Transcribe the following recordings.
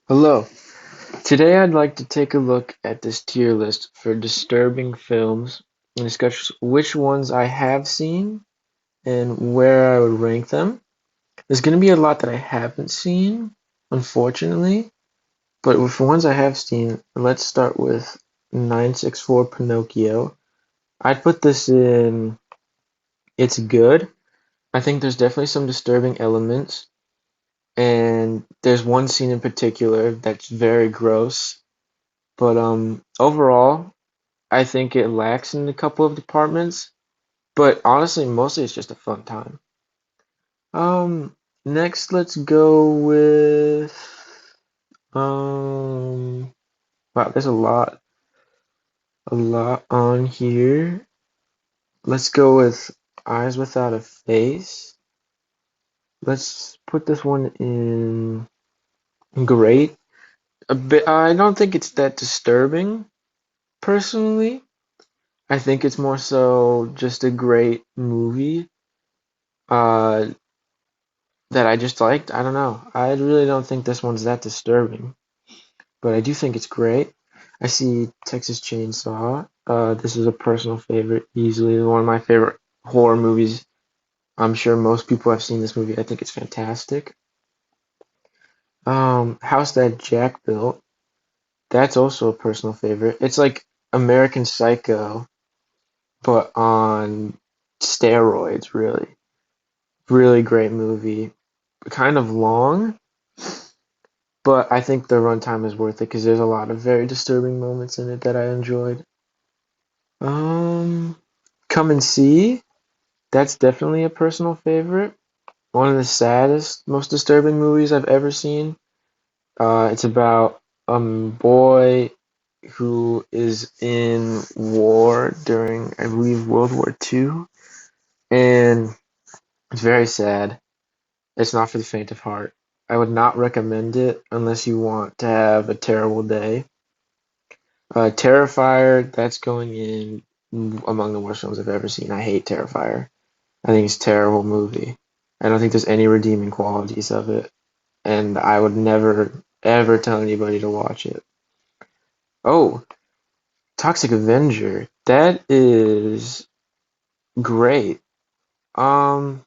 Hello. Today I'd like to take a look at this tier list for disturbing films and discuss which ones I have seen and where I would rank them. There's going to be a lot that I haven't seen, unfortunately, but with the ones I have seen, let's start with 964 Pinocchio. I'd put this in, it's good. I think there's definitely some disturbing elements, and there's one scene in particular that's very gross. But overall, I think it lacks in a couple of departments, but honestly, mostly it's just a fun time. Um, Next, let's go with um. Wow, there's a lot on here. Let's go with Eyes Without a Face. Let's put this one in great. A bit. I don't think it's that disturbing, personally. I think it's more so just a great movie. Uh, that I just liked. I don't know. I really don't think this one's that disturbing, but I do think it's great. I see Texas Chainsaw. This is a personal favorite, easily one of my favorite horror movies. I'm sure most people have seen this movie. I think it's fantastic. House That Jack Built. That's also a personal favorite. It's like American Psycho, but on steroids, really. Really great movie. Kind of long, but I think the runtime is worth it because there's a lot of very disturbing moments in it that I enjoyed. Um, Come and See. That's definitely a personal favorite. One of the saddest, most disturbing movies I've ever seen. It's about a boy who is in war during, I believe, World War II, and it's very sad. It's not for the faint of heart. I would not recommend it unless you want to have a terrible day. Terrifier, that's going in among the worst films I've ever seen. I hate Terrifier. I think it's a terrible movie. I don't think there's any redeeming qualities of it, and I would never ever tell anybody to watch it. Oh, Toxic Avenger, that is great. Um,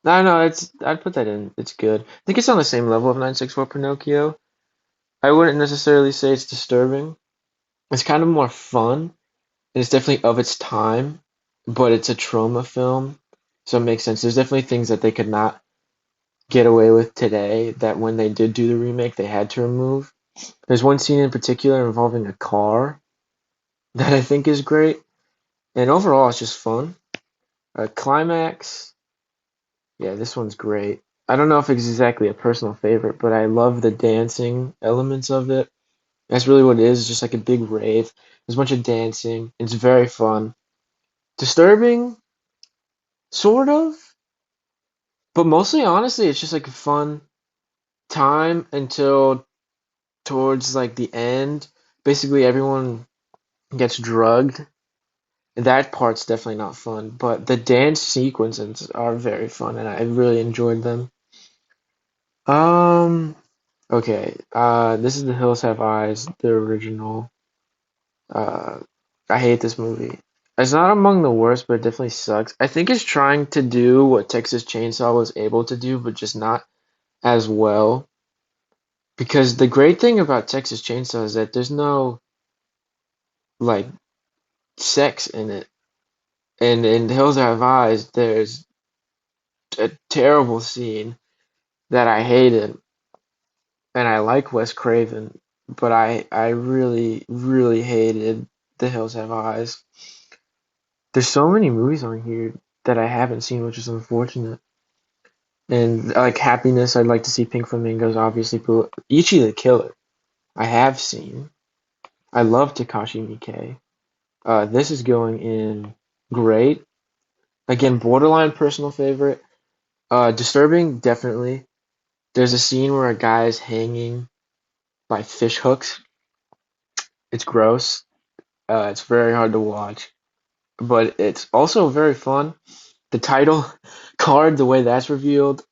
no, no, it's I'd put that in. It's good. I think it's on the same level of 964 Pinocchio. I wouldn't necessarily say it's disturbing. It's kind of more fun. It's definitely of its time, but it's a trauma film, so it makes sense. There's definitely things that they could not get away with today that when they did do the remake, they had to remove. There's one scene in particular involving a car that I think is great, and overall, it's just fun. Climax, yeah, this one's great. I don't know if it's exactly a personal favorite, but I love the dancing elements of it. That's really what it is, just like a big rave. There's a bunch of dancing. It's very fun. Disturbing, sort of. But mostly, honestly, it's just like a fun time until towards like the end. Basically, everyone gets drugged. That part's definitely not fun, but the dance sequences are very fun, and I really enjoyed them. Um, okay. This is The Hills Have Eyes, the original. Uh, I hate this movie. It's not among the worst, but it definitely sucks. I think it's trying to do what Texas Chainsaw was able to do, but just not as well. Because the great thing about Texas Chainsaw is that there's no like sex in it. And in Hills Have Eyes, there's a terrible scene that I hated, and I like Wes Craven, but I really really hated The Hills Have Eyes. There's so many movies on here that I haven't seen, which is unfortunate. And like Happiness, I'd like to see Pink Flamingos, obviously, but Ichi the Killer, I have seen. I love Takashi Miike. This is going in great. Again, borderline personal favorite. Disturbing, definitely. There's a scene where a guy is hanging by fish hooks. It's gross. It's very hard to watch, but it's also very fun. The title card, the way that's revealed,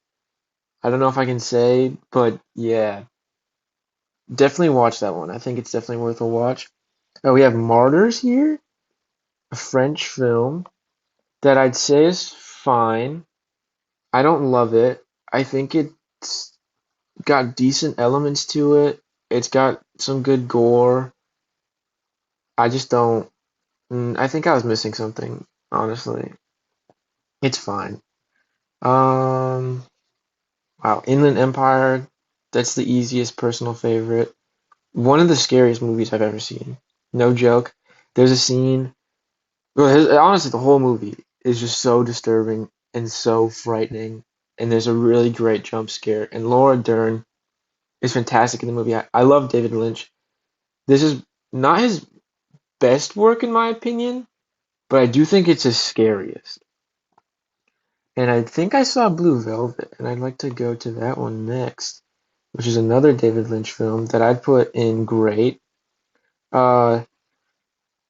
I don't know if I can say, but yeah, definitely watch that one. I think it's definitely worth a watch. We have Martyrs here, a French film that I'd say is fine. I don't love it. I think it's got decent elements to it. It's got some good gore. I just don't. I think I was missing something, honestly. It's fine. Um, wow, Inland Empire, that's the easiest personal favorite. One of the scariest movies I've ever seen. No joke. There's a scene. Well, honestly, the whole movie is just so disturbing and so frightening. And there's a really great jump scare. And Laura Dern is fantastic in the movie. I love David Lynch. This is not his best work, in my opinion, but I do think it's his scariest. And I think I saw Blue Velvet, and I'd like to go to that one next, which is another David Lynch film that I'd put in great. Uh,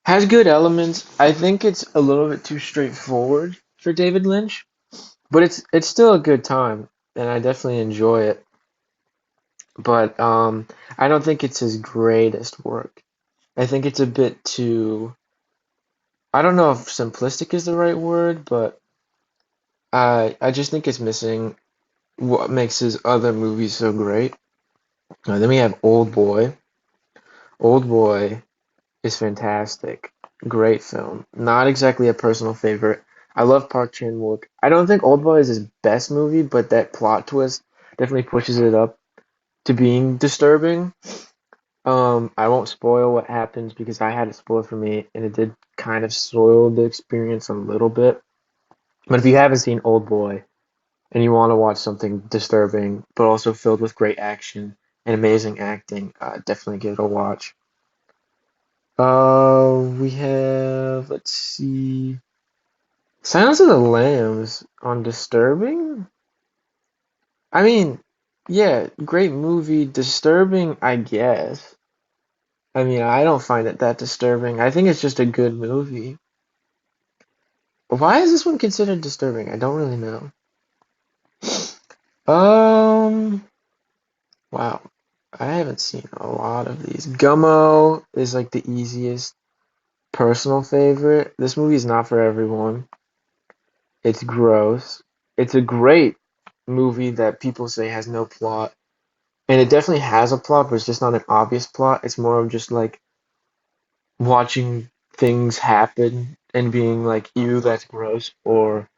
has good elements. I think it's a little bit too straightforward for David Lynch, but it's still a good time, and I definitely enjoy it. But I don't think it's his greatest work. I think it's a bit too. I don't know if simplistic is the right word, but I just think it's missing what makes his other movies so great. Then we have Old Boy. Old Boy is fantastic. Great film. Not exactly a personal favorite. I love Park Chan-wook. I don't think Old Boy is his best movie, but that plot twist definitely pushes it up to being disturbing. I won't spoil what happens because I had it spoiled for me, and it did kind of soil the experience a little bit. But if you haven't seen Old Boy and you want to watch something disturbing, but also filled with great action and amazing acting, definitely give it a watch. We have, let's see, Silence of the Lambs on disturbing? I mean, yeah, great movie, disturbing, I guess. I mean, I don't find it that disturbing. I think it's just a good movie. Why is this one considered disturbing? I don't really know. Um, wow. I haven't seen a lot of these. Gummo is like the easiest personal favorite. This movie is not for everyone. It's gross. It's a great movie that people say has no plot. And it definitely has a plot, but it's just not an obvious plot. It's more of just like watching things happen and being like, ew, that's gross, or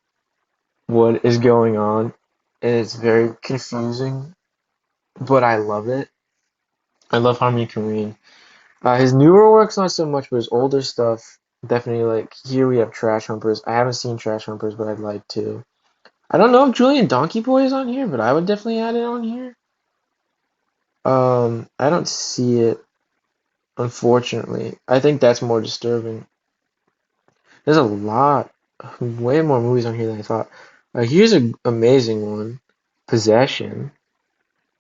what is going on. And it's very confusing, but I love it. I love Harmony Korine. His newer work's not so much, but his older stuff, definitely like, here we have Trash Humpers. I haven't seen Trash Humpers, but I'd like to. I don't know if Julian Donkey Boy is on here, but I would definitely add it on here. I don't see it, unfortunately. I think that's more disturbing. There's a lot, way more movies on here than I thought. Here's an amazing one, Possession.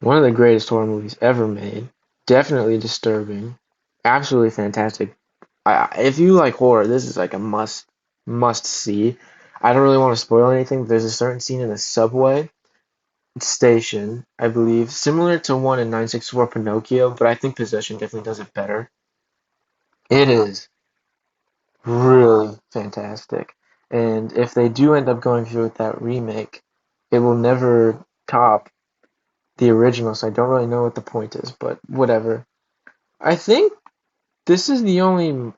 One of the greatest horror movies ever made. Definitely disturbing. Absolutely fantastic. If you like horror, this is like a must see. I don't really want to spoil anything, but there's a certain scene in a subway station, I believe, similar to one in 964 Pinocchio, but I think Possession definitely does it better. It is really fantastic. And if they do end up going through with that remake, it will never top the original, so I don't really know what the point is, but whatever. I think this is the only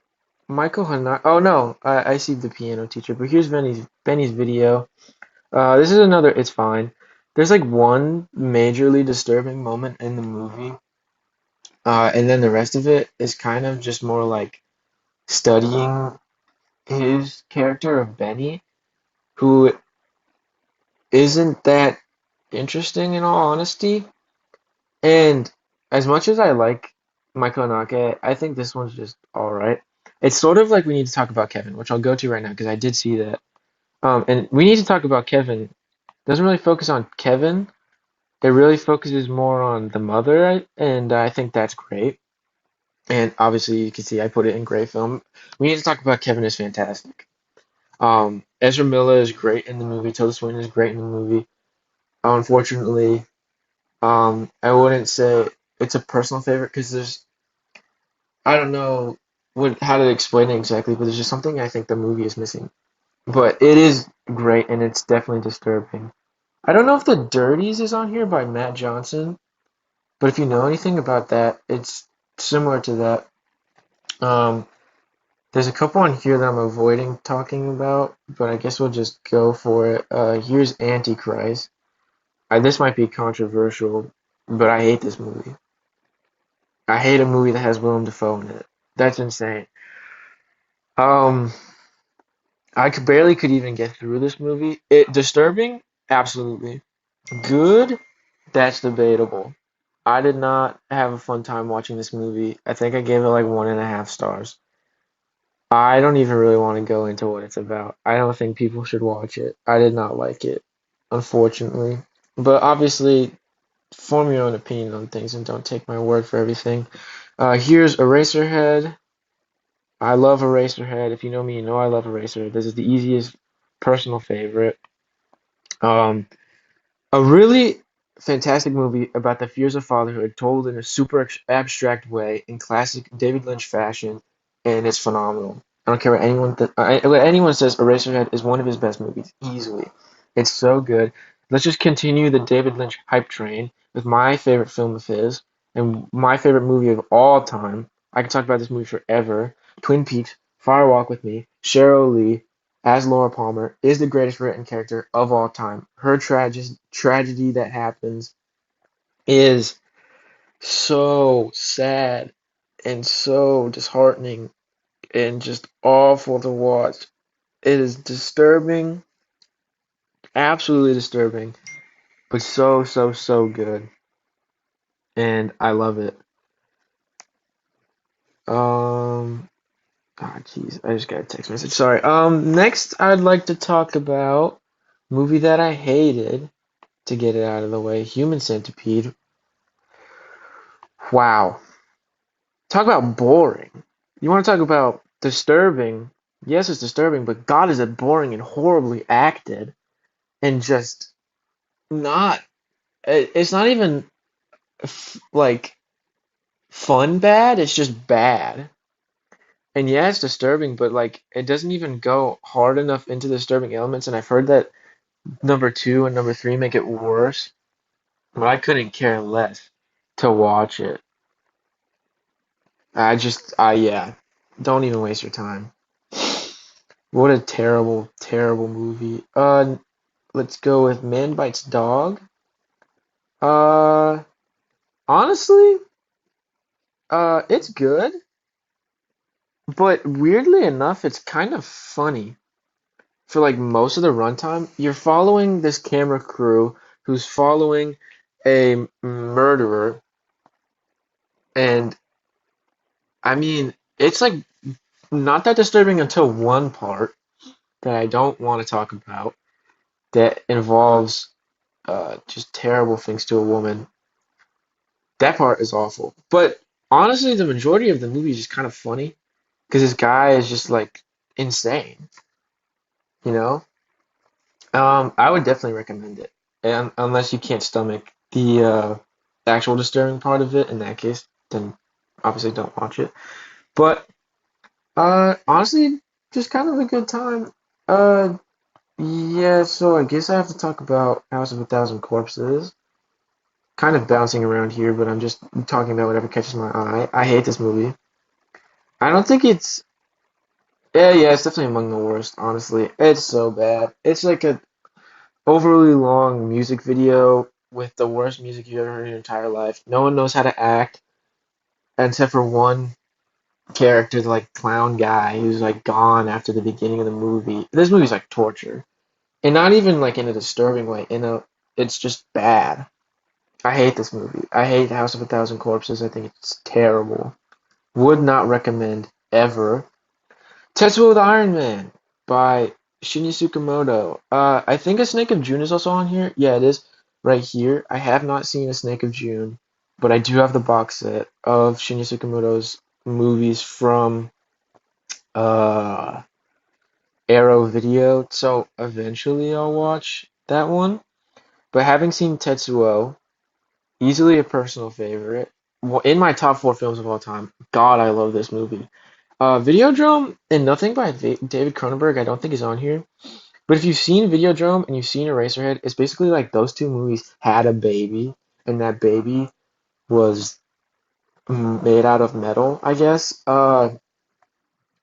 Michael Hanake. Oh no, I see the piano teacher, but here's Benny's video. This is another. It's fine. There's like one majorly disturbing moment in the movie, and then the rest of it is kind of just more like studying his character of Benny, who isn't that interesting in all honesty. And as much as I like Michael Hanake, I think this one's just all right. It's sort of like we need to talk about Kevin, which I'll go to right now because I did see that. And we need to talk about Kevin. It doesn't really focus on Kevin. It really focuses more on the mother, and I think that's great. And obviously, you can see I put it in great film. We need to talk about Kevin is fantastic. Ezra Miller is great in the movie. Tilda Swinton is great in the movie. Unfortunately, I wouldn't say. it's a personal favorite because there's I don't know how to explain it exactly, but there's just something I think the movie is missing. But it is great and it's definitely disturbing. I don't know if The Dirties is on here by Matt Johnson, but if you know anything about that, it's similar to that. Um, there's a couple on here that I'm avoiding talking about, but I guess we'll just go for it. Here's Antichrist. This might be controversial, but I hate this movie. I hate a movie that has Willem Dafoe in it. That's insane. Um, I barely could even get through this movie. It disturbing, absolutely. Good, that's debatable. I did not have a fun time watching this movie. I think I gave it like 1.5 stars. I don't even really want to go into what it's about. I don't think people should watch it. I did not like it, unfortunately. But obviously, form your own opinion on things and don't take my word for everything. Here's Eraserhead. I love Eraserhead. If you know me, you know I love Eraserhead. This is the easiest personal favorite. Um, A really fantastic movie about the fears of fatherhood, told in a super abstract way in classic David Lynch fashion, and it's phenomenal. I don't care what anyone says. Eraserhead is one of his best movies, easily. It's so good. Let's just continue the David Lynch hype train with my favorite film of his and my favorite movie of all time. I could talk about this movie forever. Twin Peaks, Fire Walk with Me, Cheryl Lee, as Laura Palmer is the greatest written character of all time. Her tragedy that happens is so sad and so disheartening and just awful to watch. It is disturbing, absolutely disturbing, but so, so, so good. And I love it. Jeez, I just got a text message. Sorry. Next I'd like to talk about a movie that I hated to get it out of the way. Human Centipede. Wow. Talk about boring. You want to talk about disturbing? Yes, it's disturbing, but God, is it boring and horribly acted and just not. It's not even like fun bad. It's just bad. And yeah, it's disturbing, but like it doesn't even go hard enough into the disturbing elements. And I've heard that number two and number three make it worse, but I couldn't care less to watch it. Yeah. Don't even waste your time. What a terrible, terrible movie. Let's go with Man Bites Dog. Uh, honestly, it's good, but weirdly enough, it's kind of funny. For like most of the runtime, you're following this camera crew who's following a murderer, and I mean, it's like not that disturbing until one part that I don't want to talk about that involves just terrible things to a woman. That part is awful. But honestly, the majority of the movie is just kind of funny because this guy is just like insane, you know? I would definitely recommend it. And unless you can't stomach the actual disturbing part of it, in that case, then obviously don't watch it. But honestly, just kind of a good time. Uh, yeah, so I guess I have to talk about House of a Thousand Corpses. Kind of bouncing around here, but I'm just talking about whatever catches my eye. I hate this movie. I don't think it's yeah, it's definitely among the worst, honestly. It's so bad. It's like a overly long music video with the worst music you've ever heard in your entire life. No one knows how to act except for one character, the like clown guy who's like gone after the beginning of the movie. This movie's like torture. And not even like in a disturbing way, it's just bad. I hate this movie. I hate House of a Thousand Corpses. I think it's terrible. Would not recommend ever. Tetsuo the Iron Man by Shinya Tsukamoto. I think A Snake of June is also on here. Yeah, it is right here. I have not seen A Snake of June, but I do have the box set of Shinya Tsukamoto's movies from uh Arrow Video. So eventually I'll watch that one. But having seen Tetsuo, easily a personal favorite. in my top four films of all time. God, I love this movie. Videodrome and Nothing by David Cronenberg, I don't think is on here. But if you've seen Videodrome and you've seen Eraserhead, it's basically like those two movies had a baby, and that baby was made out of metal, I guess.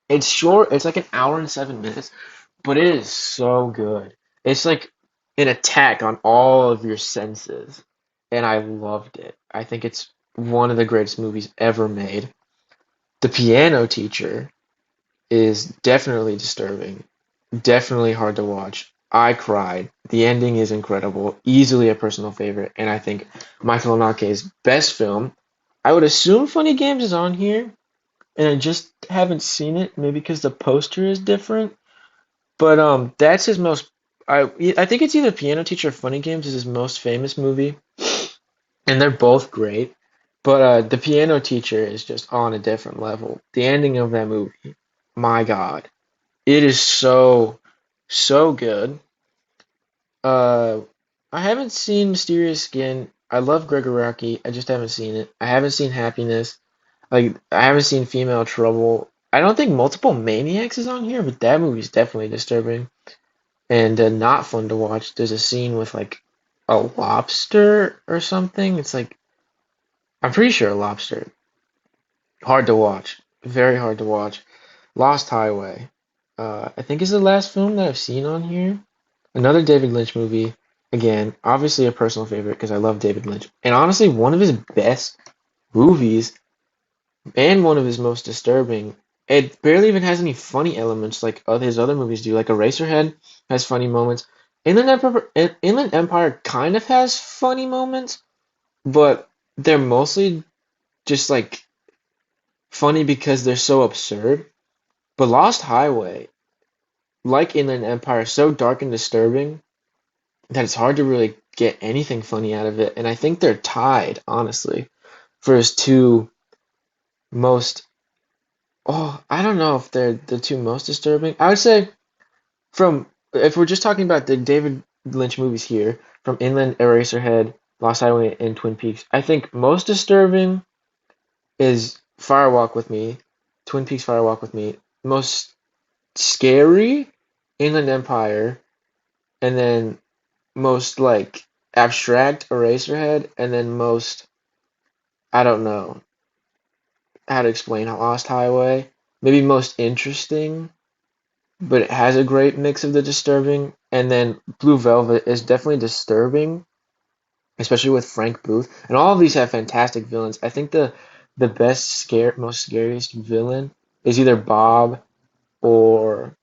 It's short. It's like an hour and 7 minutes, but it is so good. It's like an attack on all of your senses, and I loved it. I think it's one of the greatest movies ever made. The Piano Teacher is definitely disturbing, definitely hard to watch. I cried. The ending is incredible, easily a personal favorite, and I think Michael Haneke's best film. I would assume Funny Games is on here, and I just haven't seen it, maybe because the poster is different. But that's his most. I think it's either Piano Teacher or Funny Games is his most famous movie, and they're both great. But the Piano Teacher is just on a different level. The ending of that movie, my God, it is so good. Uh, I haven't seen Mysterious Skin. I love Gregoraki. I just haven't seen it. I haven't seen Happiness. Like I haven't seen Female Trouble. I don't think Multiple Maniacs is on here, but that movie's definitely disturbing and not fun to watch. There's a scene with like a lobster or something. It's like I'm pretty sure a lobster. Hard to watch. Very hard to watch. Lost Highway. I think is the last film that I've seen on here. Another David Lynch movie. Again, obviously a personal favorite because I love David Lynch. And honestly, one of his best movies and one of his most disturbing. It barely even has any funny elements like his other movies do. Like Eraserhead has funny moments. Inland Empire kind of has funny moments, but they're mostly just like funny because they're so absurd. But Lost Highway, like Inland Empire, is so dark and disturbing that it's hard to really get anything funny out of it. And I think they're tied, honestly, for his two most. Oh, I don't know if they're the two most disturbing. I would say from if we're just talking about the David Lynch movies here, from Inland, Eraserhead, Lost Highway, and Twin Peaks, I think most disturbing is Fire Walk with Me, Twin Peaks Fire Walk with Me. Most scary, Inland Empire, and then most like abstract Eraserhead, and then most I don't know how to explain Lost Highway. Maybe most interesting, but it has a great mix of the disturbing. And then Blue Velvet is definitely disturbing, especially with Frank Booth. And all of these have fantastic villains. I think the most scariest villain is either Bob or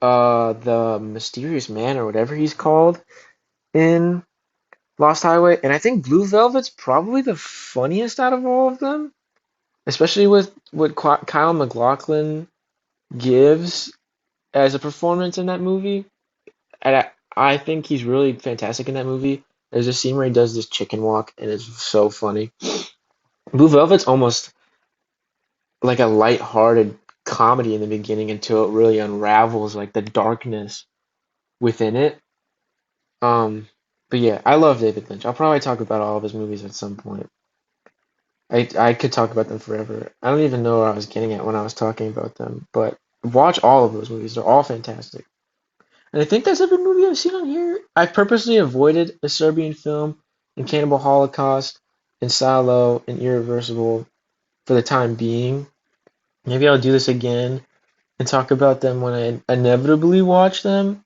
the Mysterious Man or whatever he's called in Lost Highway. And I think Blue Velvet's probably the funniest out of all of them, especially with what Kyle MacLachlan gives as a performance in that movie. And I think he's really fantastic in that movie. There's a scene where he does this chicken walk, and it's so funny. Blue Velvet's almost like a light-hearted comedy in the beginning until it really unravels like the darkness within it. Um, but yeah, I love David Lynch. I'll probably talk about all of his movies at some point. I could talk about them forever. I don't even know where I was getting at when I was talking about them, but watch all of those movies. They're all fantastic. And I think that's every movie I've seen on here. I purposely avoided a Serbian film and Cannibal Holocaust and Salo and Irreversible for the time being. Maybe I'll do this again and talk about them when I inevitably watch them.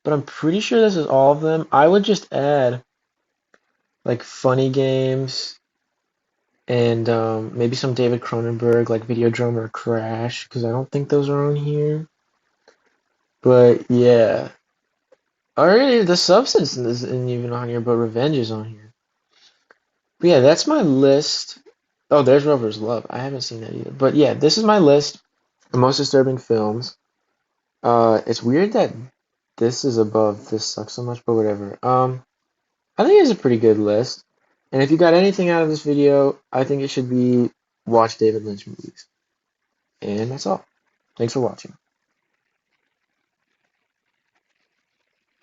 But I'm pretty sure this is all of them. I would just add like Funny Games and maybe some David Cronenberg like Videodrome or Crash because I don't think those are on here. But yeah. Already, the substance isn't even on here, but revenge is on here. But yeah, that's my list. Oh, there's Rover's Love. I haven't seen that either. But yeah, this is my list of most disturbing films. It's weird that this is above This Sucks So Much, but whatever. I think it's a pretty good list. And if you got anything out of this video, I think it should be watch David Lynch movies. And that's all. Thanks for watching.